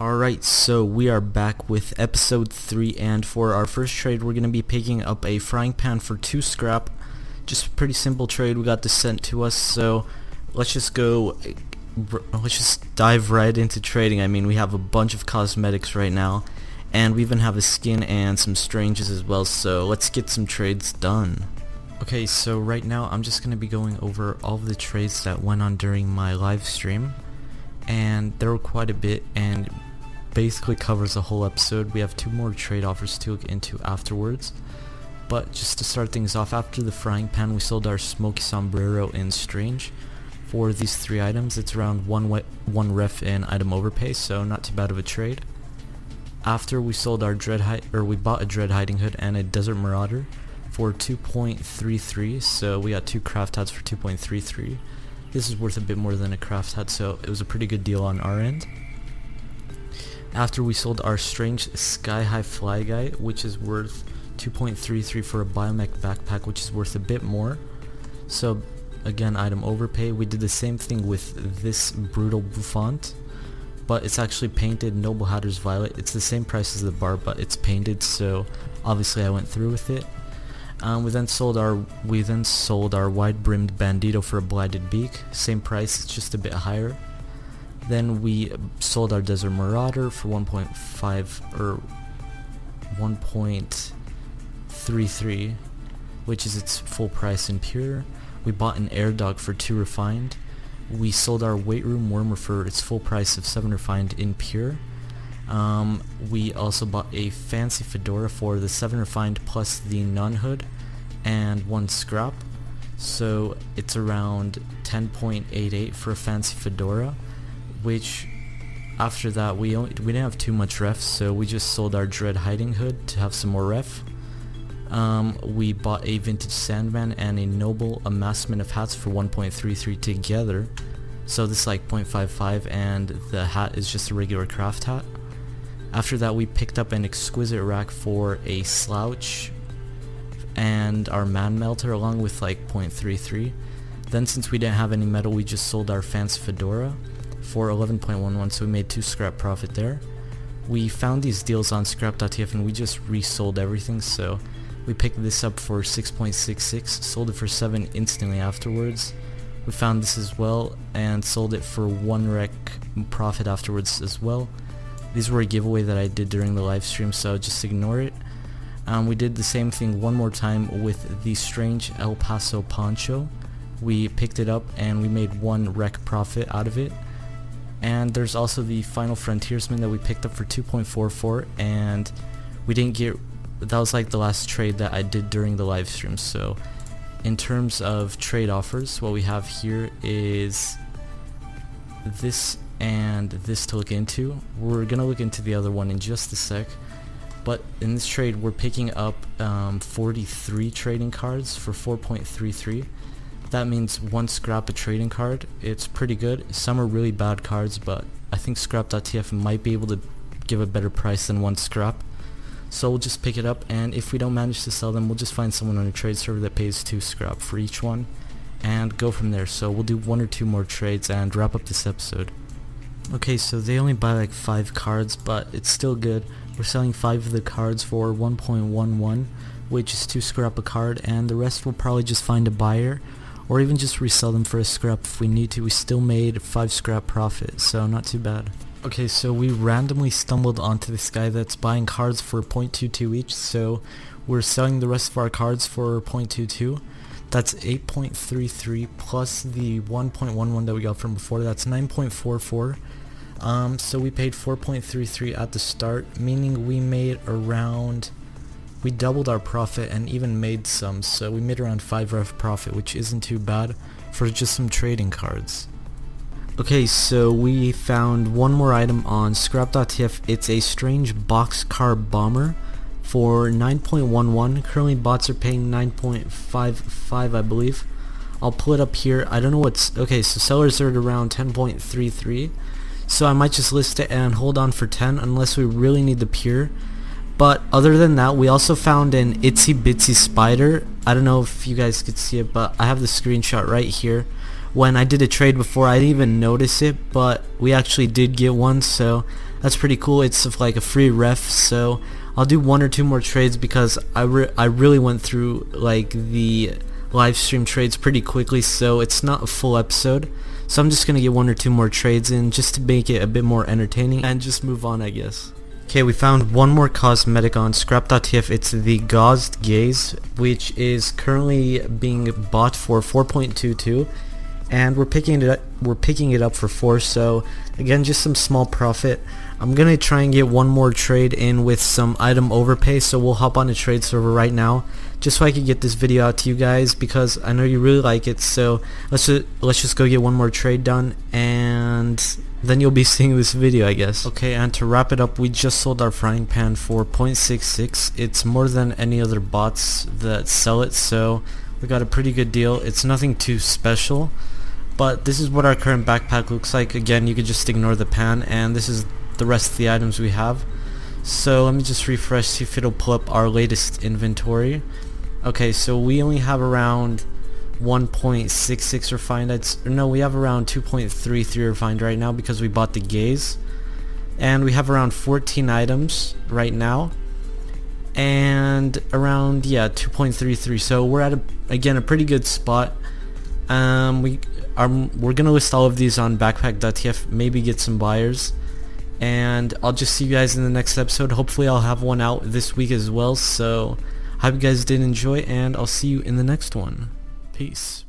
Alright, so we are back with episode 3, and for our first trade we're going to be picking up a frying pan for 2 scrap. Just a pretty simple trade. We got this sent to us, so let's just dive right into trading. I mean, we have a bunch of cosmetics right now, and we even have a skin and some stranges as well, so let's get some trades done. Okay, so right now I'm just going to be going over all of the trades that went on during my live stream, and there were quite a bit, and basically covers the whole episode. We have 2 more trade offers to look into afterwards, but just to start things off, after the frying pan we sold our smoky sombrero in strange. For these 3 items it's around 1 ref in item overpay, so not too bad of a trade. After we sold our we bought a dread hiding hood and a desert marauder for 2.33, so we got 2 craft hats for 2.33. This is worth a bit more than a craft hat, so it was a pretty good deal on our end. After we sold our strange sky high fly guy, which is worth 2.33 for a biomech backpack, which is worth a bit more. So again, item overpay. We did the same thing with this brutal bouffant, but it's actually painted Noble Hatter's Violet. It's the same price as the bar, but it's painted, so obviously I went through with it. We then sold our wide-brimmed bandito for a blighted beak. Same price, it's just a bit higher. Then we sold our desert marauder for 1.33, which is its full price in pure. We bought an air dog for 2 refined. We sold our weight room wormer for its full price of 7 refined in pure. We also bought a fancy fedora for the 7 refined plus the nun hood and 1 scrap, so it's around 10.88 for a fancy fedora, which after that we didn't have too much ref, so we just sold our dread hiding hood to have some more ref. We bought a vintage sandman and a noble amassment of hats for 1.33 together, so this is like 0.55 and the hat is just a regular craft hat. After that we picked up an exquisite rack for a slouch and our man melter along with like 0.33. Then since we didn't have any metal, we just sold our fancy fedora for 11.11, so we made 2 scrap profit there. We found these deals on scrap.tf and we just resold everything, so we picked this up for 6.66, sold it for 7 instantly afterwards. We found this as well and sold it for 1 rec profit afterwards as well. These were a giveaway that I did during the live stream, so just ignore it. We did the same thing one more time with the strange El Paso poncho. We picked it up and we made 1 rec profit out of it. And there's also the final frontiersman that we picked up for 2.44, and we didn't get, that was like the last trade that I did during the live stream. So in terms of trade offers, what we have here is this and this to look into. We're gonna look into the other one in just a sec, but in this trade we're picking up 43 trading cards for 4.33. That means 1 scrap a trading card. It's pretty good. Some are really bad cards, but I think scrap.tf might be able to give a better price than 1 scrap. So we'll just pick it up, and if we don't manage to sell them, we'll just find someone on a trade server that pays 2 scrap for each one and go from there. So we'll do 1 or 2 more trades and wrap up this episode. Okay, so they only buy like 5 cards, but it's still good. We're selling 5 of the cards for 1.11, which is 2 scrap a card, and the rest we'll probably just find a buyer or even just resell them for a scrap if we need to. We still made 5 scrap profit, so not too bad. Okay, so we randomly stumbled onto this guy that's buying cards for 0.22 each, so we're selling the rest of our cards for 0.22. That's 8.33 plus the 1.11 that we got from before. That's 9.44. So we paid 4.33 at the start, meaning we made around, we doubled our profit and even made some, so we made around 5 ref profit, which isn't too bad for just some trading cards. Okay, so we found 1 more item on scrap.tf. It's a strange boxcar bomber for 9.11. Currently bots are paying 9.55, I believe. I'll pull it up here. I don't know what's, okay, so sellers are at around 10.33, so I might just list it and hold on for 10 unless we really need the pure. But other than that, we also found an itsy bitsy spider. I don't know if you guys could see it, but I have the screenshot right here. when I did a trade before. I didn't even notice it, but we actually did get one, so that's pretty cool. It's like a free ref, so I'll do 1 or 2 more trades because I really went through like the live stream trades pretty quickly, so it's not a full episode. So I'm just gonna get 1 or 2 more trades in just to make it a bit more entertaining and just move on, I guess. Okay, we found one more cosmetic on scrap.tf. It's the Gauzed Gaze, which is currently being bought for 4.22, and we're picking it up for 4. So again, just some small profit. I'm gonna try and get one more trade in with some item overpay, so we'll hop on a trade server right now just so I can get this video out to you guys because I know you really like it. So let's just go get one more trade done, and then you'll be seeing this video, I guess. Okay, and to wrap it up, we just sold our frying pan for 0.66. It's more than any other bots that sell it, so we got a pretty good deal. It's nothing too special, but this is what our current backpack looks like. Again, you could just ignore the pan, and this is the rest of the items we have. So let me just refresh, see if it'll pull up our latest inventory. Okay, so we only have around 1.66 refined. No, we have around 2.33 refined right now because we bought the Gaze, and we have around 14 items right now, and around 2.33. So we're at again a pretty good spot. We're gonna list all of these on backpack.tf, maybe get some buyers, and I'll just see you guys in the next episode. Hopefully I'll have one out this week as well. So I hope you guys did enjoy, and I'll see you in the next one. Peace.